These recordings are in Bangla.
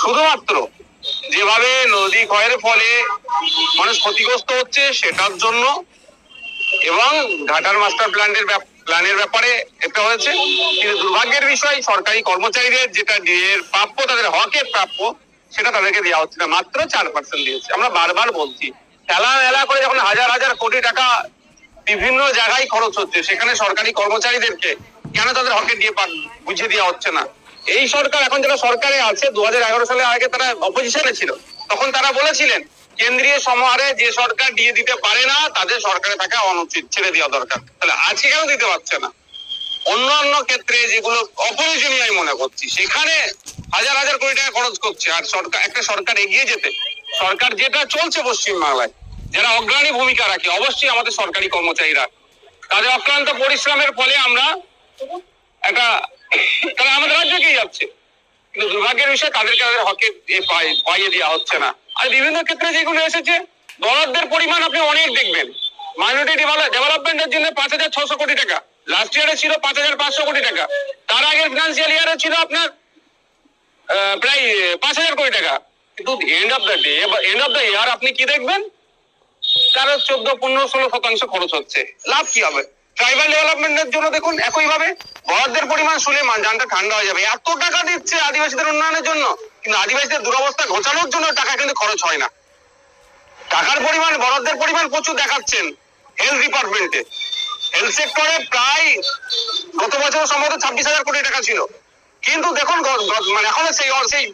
শুধুমাত্র যেভাবে নদী ক্ষয়ের ফলে মানুষ ক্ষতিগ্রস্ত হচ্ছে সেটার জন্য এবং ঘাটার মাস্টার প্ল্যানের ব্যাপারে এটা হয়েছে। কিন্তু দুর্ভাগ্যের বিষয় সরকারি কর্মচারীদের যেটা প্রাপ্য, তাদের হকের প্রাপ্য, সেটা তাদেরকে দেওয়া হচ্ছে না। মাত্র 4% দিয়েছে। আমরা বারবার বলছি, খেলা মেলা করে যখন হাজার হাজার কোটি টাকা বিভিন্ন জায়গায় খরচ হচ্ছে, সেখানে সরকারি কর্মচারীদেরকে কেন তাদের হকে দিয়ে বুঝিয়ে দেওয়া হচ্ছে না? এই সরকার, এখন যারা সরকারে আছে, 2011 সালে আগে তারা অপোজিশনে ছিল, তখন তারা বলেছিলেন কেন্দ্রীয় সমাহারে যে সরকার দিয়ে দিতে পারে না তাদের সরকারে থাকা অনুচিত, ছেড়ে দেওয়া দরকার। তাহলে আজকে কেন দিতে পারছে না? অন্যান্য ক্ষেত্রে যেগুলো অপ্রয়োজনীয় আমি মনে করছি, সেখানে হাজার হাজার কোটি টাকা খরচ করছে। আর সরকার, একটা সরকার এগিয়ে যেতে, সরকার যেটা চলছে পশ্চিমবাংলায়, যারা অগ্রণী ভূমিকা রাখে অবশ্যই আমাদের সরকারি কর্মচারীরা, তাদের অক্লান্ত পরিশ্রমের ফলে আমরা একটা, তারা আমাদের রাজ্য এগিয়ে যাচ্ছে। কিন্তু দুর্ভাগ্যের বিষয় তাদেরকে তাদের হকে পাইয়ে দেওয়া হচ্ছে না। আর বিভিন্ন ক্ষেত্রে যেগুলো এসেছে, বরাদ্দের পরিমাণ আপনি অনেক দেখবেন। মাইনরিটি ডেভেলপমেন্টের জন্য 5,600 কোটি টাকা, লাস্ট ইয়ারে ছিল 5,500 কোটি টাকা, তার আগের ফিনান্সিয়াল ইয়ারে ছিল আপনার প্রায় 5,000 কোটি টাকা। কিন্তু এন্ড অফ দ্য ইয়ার আপনি কি দেখবেন? তারা 14, 15, 16% খরচ হচ্ছে। লাভ কি হবে? ট্রাইবাল ডেভেলপমেন্টের জন্য দেখুন একইভাবে বরাদ্দের পরিমাণ শুনে জানটা ঠান্ডা হয়ে যাবে। এত টাকা দিচ্ছে আদিবাসীদের উন্নয়নের জন্য, কিন্তু আদিবাসীদের দুরবস্থা ঘোচানোর জন্য টাকা কিন্তু খরচ হয় না। টাকার পরিমাণ, বরাদ্দের পরিমাণ প্রচুর দেখাচ্ছেন হেলথ ডিপার্টমেন্টে। হেলথ সেক্টরে প্রায় গত বছর সম্ভবত 26,000 কোটি টাকা ছিল, কিন্তু দেখুন মানে এখনো সেই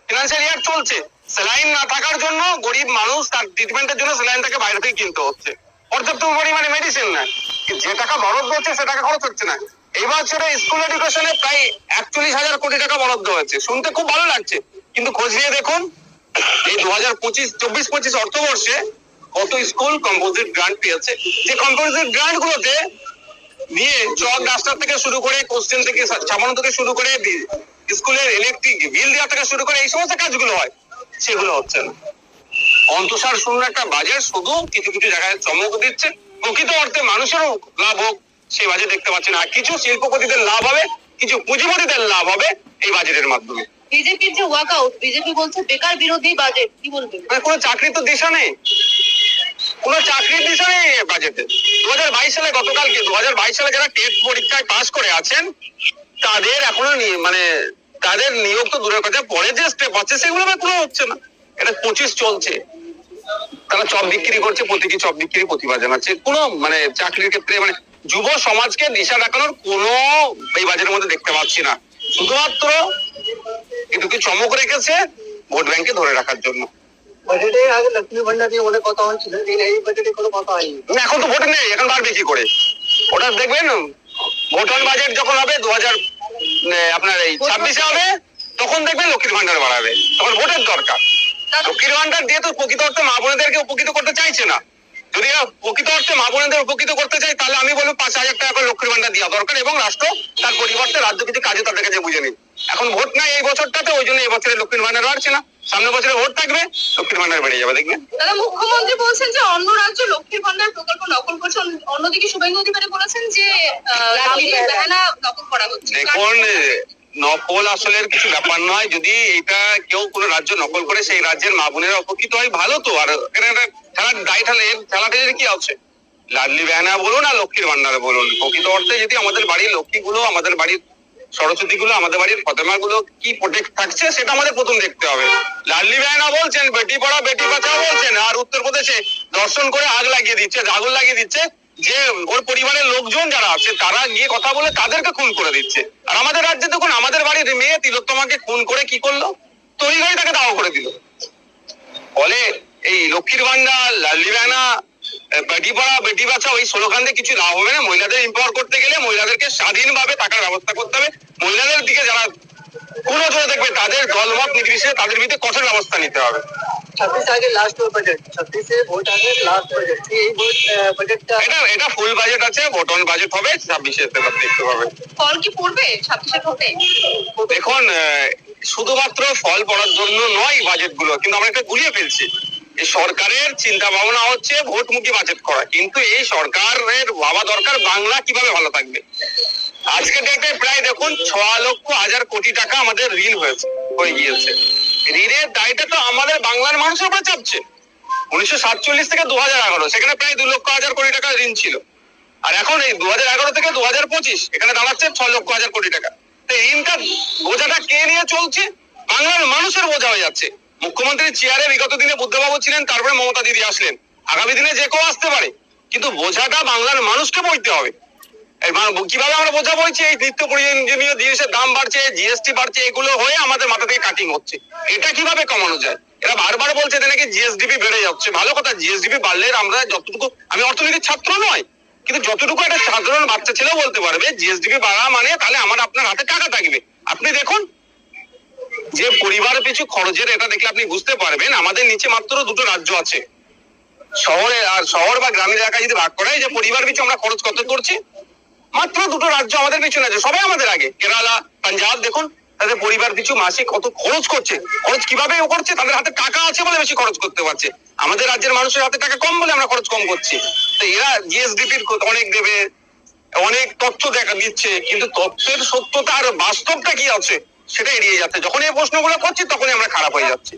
ফিনান্সিয়াল ইয়ার চলছে, স্যালাইন না থাকার জন্য গরিব মানুষ তার ট্রিটমেন্টের জন্য স্যালাইন তাকে বাইরে থেকে কিনতে হচ্ছে। পর্যাপ্ত পরিমাণে মেডিসিন নাই, যে টাকা বরাদ্দ হচ্ছে সে টাকা খরচ হচ্ছে না। এই বছরে স্কুল এডুকেশনে প্রায় 41,000 কোটি টাকা বরাদ্দ হয়েছে। শুনতে খুব ভালো লাগছে, কিন্তু খোঁজ নিয়ে দেখুন এই 2024-25 অর্থবর্ষে কত স্কুল কম্পোজিট গ্রান্ট পেয়েছে। যে কম্পোজিট গ্রান্ট গুলোতে নিয়ে চক ডাস্টার থেকে শুরু করে, কোশ্চেন থেকে ছাপানো থেকে শুরু করে, স্কুলের ইলেকট্রিক বিল দেওয়া থেকে শুরু করে এই সমস্ত কাজগুলো হয়, সেগুলো হচ্ছে না। অন্তঃসার শূন্য একটা বাজেট, শুধু কিছু কিছু জায়গায় চমক দিচ্ছে। প্রকৃত অর্থে মানুষেরও লাভ হোক সেই বাজেট দেখতে পাচ্ছি না। কিছু শিল্পপতিদের লাভ হবে, কিছু পুঁজিপতিদের লাভ হবে এই বাজেটের মাধ্যমে। বিজেপির যে ওয়াকআউট, বিজেপি বলছে বেকার বিরোধী বাজেট, কি বলবেন? কোনো চাকরি তো দিশা নেই, কোন চাকরির দিশা নেই বাজেটে। 2022 সালে, গতকালকে 2022 সালে যারা টেট পরীক্ষায় পাস করে আছেন, তাদের এখনো মানে তাদের নিয়োগ তো দূরের কথা, পরে যে স্টেপ আছে সেগুলো কোনো হচ্ছে না। এটা 25 চলছে, তারা চপ বিক্রি করছে, প্রতীকী চপ বিক্রি প্রতিভা জানাচ্ছে। কোনো মানে চাকরির ক্ষেত্রে মানে যুব সমাজকে দিশা দেখানোর কোনো এই বাজেটের মধ্যে দেখতে পাচ্ছি না। শুধুমাত্র এটুকু চমক রেখেছে ভোট ব্যাংকে ধরে রাখার জন্য। বাজেটে আগে লক্ষ্মী ভান্ডার নিয়ে অনেক কথা হচ্ছিল, এই বাজেটে কোনো কথা হয়নি। এখন তো ভোট নেই, এখন বাড়বে কি করে? ওটা দেখবেন ভোটন বাজেট যখন হবে 2000 আপনার এই 26-এ হবে, তখন দেখবেন লক্ষ্মীর ভান্ডার বাড়াবে, তখন ভোটের দরকার। লক্ষ্মীর ভান্ডার দিয়ে তো প্রকৃত অর্থে মা বোনেদেরকে উপকৃত করতে চাইছে না। যদি প্রকৃত অর্থে মা বোনেদের উপকৃত করতে চাই, তাহলে আমি বলবো 5,000 টাকা করে লক্ষ্মীর ভান্ডার দেওয়া দরকার, এবং রাষ্ট্র তার পরিবর্তে রাজ্য কিছু কাজে তাদের কাছে বুঝে নিন। এখন ভোট নাই এই বছরটাতে, ওই জন্য এই বছরে লক্ষ্মীর ভান্ডার বাড়ছে না। সামনের বছরে ভোট থাকবে, লক্ষ্মীর ভান্ডার বেড়ে যাবে, দেখবেন। দাদা, মুখ্যমন্ত্রী বলছেন যে অন্য রাজ্য লক্ষ্মীর ভান্ডার প্রকল্প নকল করছে, অন্যদিকে শুভেন্দু অধিকারী বলেছেন যে বেহালা নকল করা হচ্ছে। দেখুন, নকল আসলের কিছু ব্যাপার নয়। যদি এটা কেউ কোনো রাজ্য নকল করে সেই রাজ্যের মা বোনেরা উপকৃত হয়, ভালো তো। আর খেলাটা কি আছে? লাডলি বেহানা বলুন আর লক্ষ্মীর ভান্ডার বলুন, প্রকৃত অর্থে যদি আমাদের বাড়ির লক্ষ্মীগুলো, আমাদের বাড়ির সরস্বতী গুলো, আমাদের বাড়ির ফতেমা গুলো কি প্রোটেক্ট থাকছে, সেটা আমাদের প্রথম দেখতে হবে। লাডলি বেহানা বলছেন, বেটি পড়াও বেটি বাঁচাও বলছেন, আর উত্তরপ্রদেশে দর্শন করে আগুন লাগিয়ে দিচ্ছে যে ওর পরিবারের লোকজন যারা আছে তারা গিয়ে কথা বলে তাদেরকে খুন করে দিচ্ছে। আর আমাদের রাজ্যে দেখুন, আমাদের বাড়ির মেয়ে তিলোত্তমাকে খুন করে কি করলো? তৈরি করে তাকে দাও করে দিল। ফলে এই লক্ষ্মীর ভান্ডার, লাডলি বেহানা, বেটি পড়াও বেটি বাঁচাও এই স্লোগান দিয়ে কিছু লাভ হবে না। মহিলাদের এম্পাওয়ার করতে গেলে মহিলাদেরকে স্বাধীনভাবে টাকার ব্যবস্থা করতে হবে। মহিলাদের দিকে যারা কোনো নজরে দেখবে, তাদের দলমত নির্বিশেষে তাদের বিরুদ্ধে কঠোর ব্যবস্থা নিতে হবে। 26 আগে লাস্ট বাজেট, 26-এ ভোট আগে লাস্ট বাজেট, এই বাজেটটা এটা ফুল বাজেট আছে, ভোট অন বাজেট হবে 26-এ, দেখতে পাবে। ফল কি পড়বে 26-এ ভোটে? দেখুন, শুধুমাত্র ফল পড়ার জন্য নয় বাজেট গুলো, কিন্তু আমরা এটা গুলিয়ে ফেলছি। এই সরকারের চিন্তা ভাবনা হচ্ছে ভোটমুখী বাজেট করা, কিন্তু এই সরকারের ভাবা দরকার বাংলা কিভাবে ভালো থাকবে। আজকে ডেটে প্রায় দেখুন 6,00,000 কোটি টাকা আমাদের ঋণ হয়ে গিয়েছে। ঋণের দায়টা তো আমাদের বাংলার মানুষের উপরে চাপছে। 1947 থেকে 2011 সেখানে প্রায় 2,00,000 কোটি টাকা ঋণ ছিল, আর এখন এই 2011 থেকে 2025 এখানে দাঁড়াচ্ছে 6,00,000 কোটি টাকা। তো ঋণটা বোঝাটা কে নিয়ে চলছে? বাংলার মানুষের বোঝা হয়ে যাচ্ছে। মুখ্যমন্ত্রীর চেয়ারে বিগত দিনে বুদ্ধবাবু ছিলেন, তারপরে মমতা দিদি আসলেন, আগামী দিনে যে কেউ আসতে পারে, কিন্তু বোঝাটা বাংলার মানুষকে বইতে হবে। কিভাবে আমরা বোঝা বইছি? এই নিত্য প্রয়োজনীয় জিনিসের দাম বাড়ছে, জিএসটি বাড়ছে, এগুলো হয়ে আমাদের মাথা থেকে কাটিং হচ্ছে। এটা কিভাবে কমানো যায়? এরা বারবার বলছে যে নাকি জিএসডিপি বেড়ে যাচ্ছে। ভালো কথা, জিএসডিপি বাড়লে আমরা যতটুকু, আমি অর্থনীতির ছাত্র নয়, কিন্তু যতটুকু একটা সাধারণ বাচ্চা ছেলেও বলতে পারবে জিএসডিপি বাড়া মানে তাহলে আমার আপনার হাতে টাকা থাকবে। আপনি দেখুন যে পরিবার পিছু খরচের, এটা দেখলে আপনি বুঝতে পারবেন আমাদের নিচে মাত্র 2টো রাজ্য আছে শহরে, আর শহর বা গ্রামের এলাকায় যদি ভাগ করা হয় যে পরিবার পিছু আমরা খরচ কত করছি, মাত্র 2টো রাজ্য আমাদের পিছনে আছে, সবাই আমাদের আগে। কেরালা, পাঞ্জাব দেখুন তাদের পরিবার পিছু মাসে কত খরচ করছে। খরচ কিভাবে করছে? তাদের হাতে টাকা আছে বলে বেশি খরচ করতে পারছে। আমাদের রাজ্যের মানুষের হাতে টাকা কম বলে আমরা খরচ কম করছি। তো এরা জিএসডিপির অনেক দেবে, অনেক তথ্য দেখা দিচ্ছে, কিন্তু তথ্যের সত্যতা আর বাস্তবটা কি আছে সেটা এড়িয়ে যাচ্ছে। যখন এই প্রশ্নগুলো করছি তখনই আমরা খারাপ হয়ে যাচ্ছি।